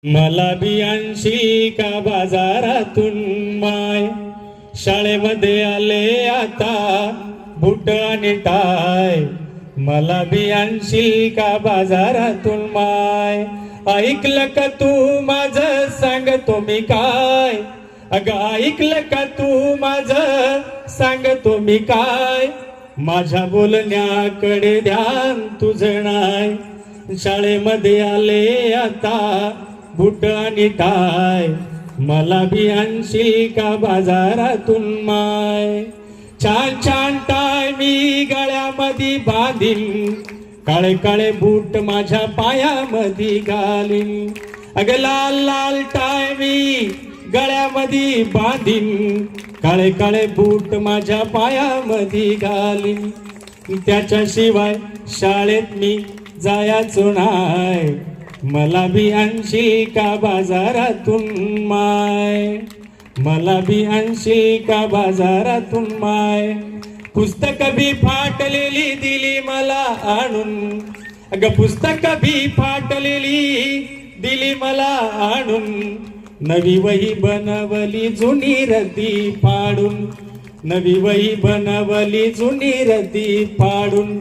मला बी आणशील का बाजारातून माय, शाळेमध्ये आले आता बूट आणि टाय. मला बी आणशील का बाजारातून माय, ऐकलं का तू माझं सांगतो मी काय. अगं ऐकलं का तू माझं सांगतो मी काय. माझ्या बोलण्याकडे ध्यान तुझं नाही, शाळेमध्ये आले आता बूट आणि टाय. मला बी आणशील का बाजारातून माय, छान छान टाय मी गळ्यामध्ये बांधीन, काळे काळे बूट माझ्या पायामध्ये घालीन. अगं लाल लाल टाय मी गळ्यामध्ये बांधीन, काळे काळे बूट माझ्या पायामध्ये घालीन. त्याच्याशिवाय शाळेत मी जायचो नाय, मला बी आणशील का बाजारातून माय. मला बी आणशील का बाजारातून माय. पुस्तक बी फाटलेली दिली मला आणून, अगं पुस्तक बी फाटलेली दिली मला आणून. नवी वही बनवली जुनी रद्दी फाडून, नवी वही बनवली जुनी रद्दी फाडून.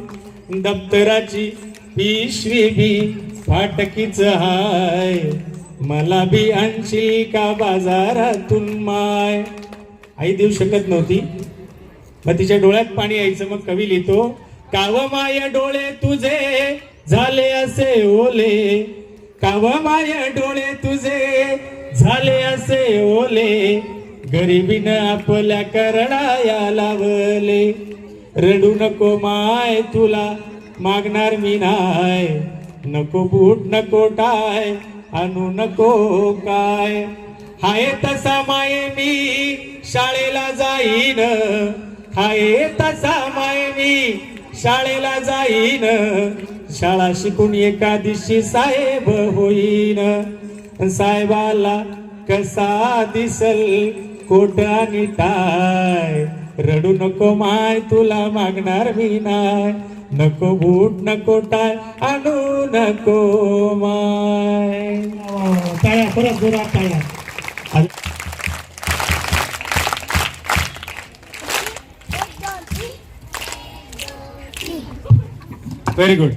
दप्तराची पिशवी बी फाटकीच हाय, मला बी आणशील का बाजारातून माय. आई देऊ शकत नव्हती, मग तिच्या डोळ्यात पाणी यायचं. मग कवी लिहितो, काव माय डोळे तुझे झाले असे ओले, काव माय डोळे तुझे झाले असे ओले. गरिबीनं आपल्या करडाया लावले, रडू नको माय तुला मागणार मी नाय. नको बूट नको टाय आणू नको काय. हाय तसा माये मी शाळेला जाईन, हाय तसा माये मी शाळेला जाईन. शाळा शिकून एका दिवशी साहेब होईन. साहेबाला कसा दिसल कोट आणि टाय. रडू नको माय तुला मागणार मी नाय. नको बूट नको टाय आणू नको माय. टाळ्या परत जोरात टाळ्या. Very good.